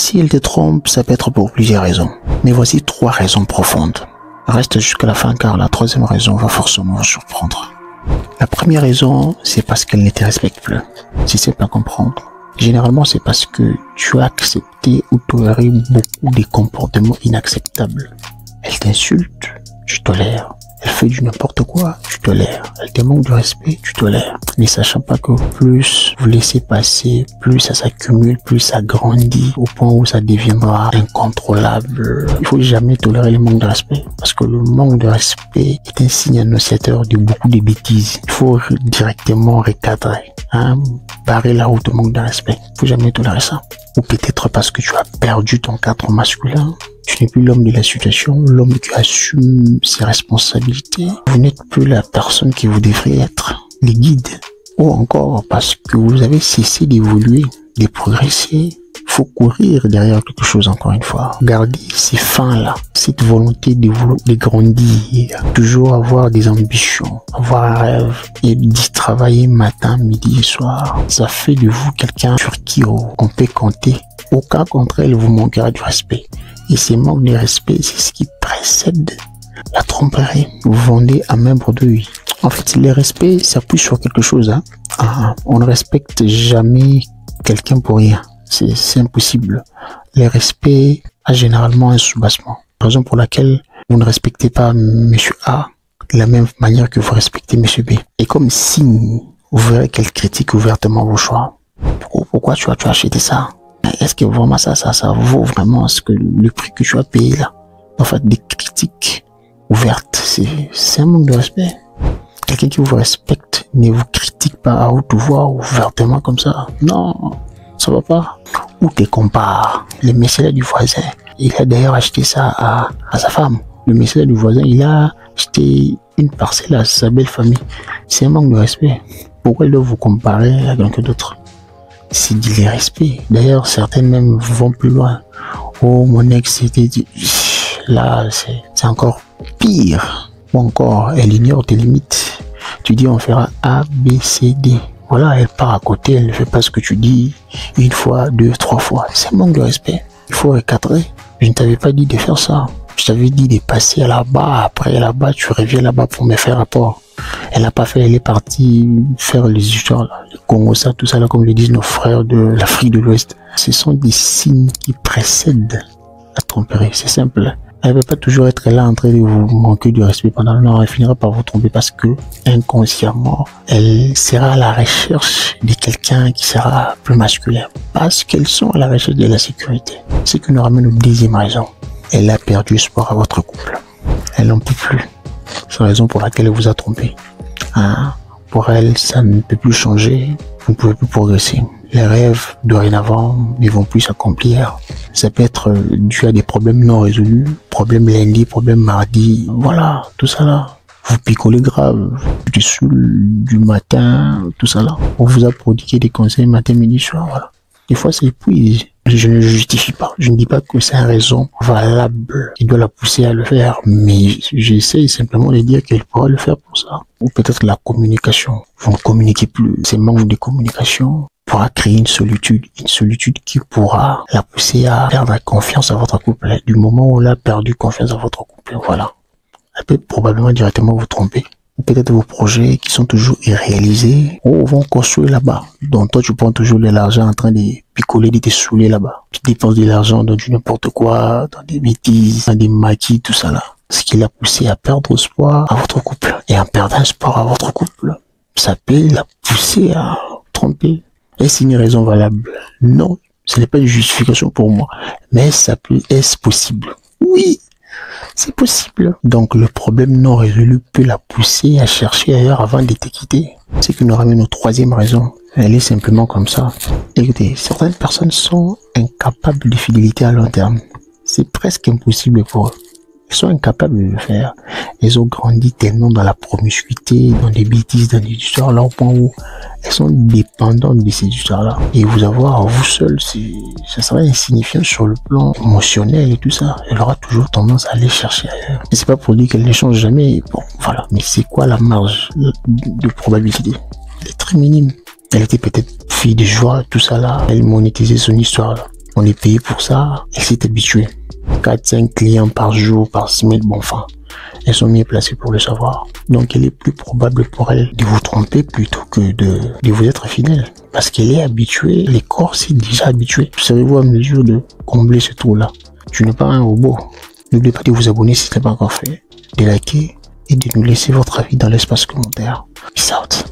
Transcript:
Si elle te trompe, ça peut être pour plusieurs raisons. Mais voici 3 raisons profondes. Reste jusqu'à la fin car la 3e raison va forcément vous surprendre. La première raison, c'est parce qu'elle ne te respecte plus. Si c'est pas comprendre. Généralement, c'est parce que tu as accepté ou toléré beaucoup de comportements inacceptables. Elle t'insulte, tu tolères. Elle fait du n'importe quoi, tu tolères. Elle te manque de respect, tu tolères. Ne sachant pas que plus vous laissez passer, plus ça s'accumule, plus ça grandit, au point où ça deviendra incontrôlable. Il faut jamais tolérer le manque de respect, parce que le manque de respect est un signe annonciateur de beaucoup de bêtises. Il faut directement recadrer, barrer la route au manque de respect. Il faut jamais tolérer ça. Ou peut-être parce que tu as perdu ton cadre masculin. Tu n'es plus l'homme de la situation, l'homme qui assume ses responsabilités. Vous n'êtes plus la personne que vous devriez être, les guides. Ou encore parce que vous avez cessé d'évoluer, de progresser. Il faut courir derrière quelque chose encore une fois. Gardez ces fins-là, cette volonté de grandir, toujours avoir des ambitions, avoir un rêve et d'y travailler matin, midi et soir. Ça fait de vous quelqu'un sur qui on peut compter. Au cas contraire, il vous manquera du respect. Et ce manque de respect, c'est ce qui précède la tromperie. Vous vendez à main bredouille. En fait, le respect s'appuie sur quelque chose. On ne respecte jamais quelqu'un pour rien. C'est impossible. Le respect a généralement un soubassement. Raison pour laquelle vous ne respectez pas Monsieur A de la même manière que vous respectez Monsieur B. Et comme signe, vous verrez qu'elle critique ouvertement vos choix. Pourquoi tu as acheté ça? Est-ce que vraiment ça vaut vraiment le prix que tu as payé là? En fait, des critiques ouvertes, c'est un manque de respect. Quelqu'un qui vous respecte ne vous critique pas à haute voix ouvertement comme ça. Non, ça va pas. Ou te compare. Le mercenaire du voisin, il a d'ailleurs acheté ça à sa femme. Le mercenaire du voisin, il a acheté une parcelle à sa belle famille. C'est un manque de respect. Pourquoi il doit vous comparer à quelqu'un d'autre? C'est de l'irrespect. D'ailleurs, certaines même vont plus loin. Oh, mon ex, c'était... Là, c'est encore pire. Ou encore, elle ignore tes limites. Tu dis, on fera A, B, C, D. Voilà, elle part à côté, elle ne fait pas ce que tu dis. 1 fois, 2, 3 fois. C'est un manque de respect. Il faut recadrer. Je ne t'avais pas dit de faire ça. Je t'avais dit de passer là-bas. Après, là-bas, tu reviens là-bas pour me faire rapport. Elle n'a pas fait, elle est partie faire les histoires, là, le Congo, ça, tout ça, là, comme le disent nos frères de l'Afrique de l'Ouest. Ce sont des signes qui précèdent la tromperie, c'est simple. Elle ne va pas toujours être là en train de vous manquer de respect pendant le temps. Elle finira par vous tromper parce que, inconsciemment, elle sera à la recherche de quelqu'un qui sera plus masculin. Parce qu'elles sont à la recherche de la sécurité. Ce qui nous ramène au 2e raison. Elle a perdu espoir à votre couple. Elle n'en peut plus. C'est la raison pour laquelle elle vous a trompé. Pour elle, ça ne peut plus changer. Vous ne pouvez plus progresser. Les rêves, dorénavant, ne vont plus s'accomplir. Ça peut être dû à des problèmes non résolus. Problèmes lundi, problèmes mardi. Voilà, tout ça là. Vous picolez grave. Du saoul du matin, tout ça là. On vous a prodigué des conseils matin, midi, soir. Voilà. Des fois, ça épuise. Je ne justifie pas. Je ne dis pas que c'est une raison valable qui doit la pousser à le faire. Mais j'essaie simplement de dire qu'elle pourra le faire pour ça. Ou peut-être la communication. Vous ne communiquez plus. Ce manque de communication pourra créer une solitude qui pourra la pousser à perdre confiance à votre couple. Du moment où elle a perdu confiance à votre couple, voilà. Elle peut probablement directement vous tromper. Ou peut-être vos projets qui sont toujours irréalisés ou vont construire là-bas. Donc toi, tu prends toujours de l'argent en train de picoler, de te saouler là-bas. Tu dépenses de l'argent dans du n'importe quoi, dans des bêtises, dans des maquis, tout ça là. Ce qui l'a poussé à perdre espoir à votre couple. Et en perdant espoir à votre couple, ça peut la pousser à tromper. Est-ce une raison valable? Non, ce n'est pas une justification pour moi. Mais ça peut, est-ce possible? Oui, c'est possible. Donc le problème non résolu peut la pousser à chercher ailleurs avant de te quitter. C'est qui nous ramène aux 3e raison. Elle est simplement comme ça. Écoutez, certaines personnes sont incapables de fidélité à long terme. C'est presque impossible pour eux. Ils sont incapables de le faire. Ils ont grandi tellement dans la promiscuité, dans des bêtises, dans des histoires là au point où elles sont dépendantes de ces histoires-là. Et vous avoir vous seul, ça serait insignifiant sur le plan émotionnel et tout ça. Elle aura toujours tendance à aller chercher ailleurs. Et c'est pas pour dire qu'elle ne change jamais. Bon, voilà. Mais c'est quoi la marge de probabilité? Elle est très minime. Elle était peut-être fille de joie, tout ça là. Elle monétisait son histoire là. On est payé pour ça. Elle s'est habituée. 4-5 clients par jour, par semaine, bon enfin. Elles sont mieux placées pour le savoir. Donc il est plus probable pour elle de vous tromper plutôt que de vous être fidèle. Parce qu'elle est habituée, les corps s'est déjà habitué. Serez-vous à mesure de combler ce trou-là? Tu n'es pas un robot. N'oubliez pas de vous abonner si ce n'est pas encore fait, de liker et de nous laisser votre avis dans l'espace commentaire. Peace out.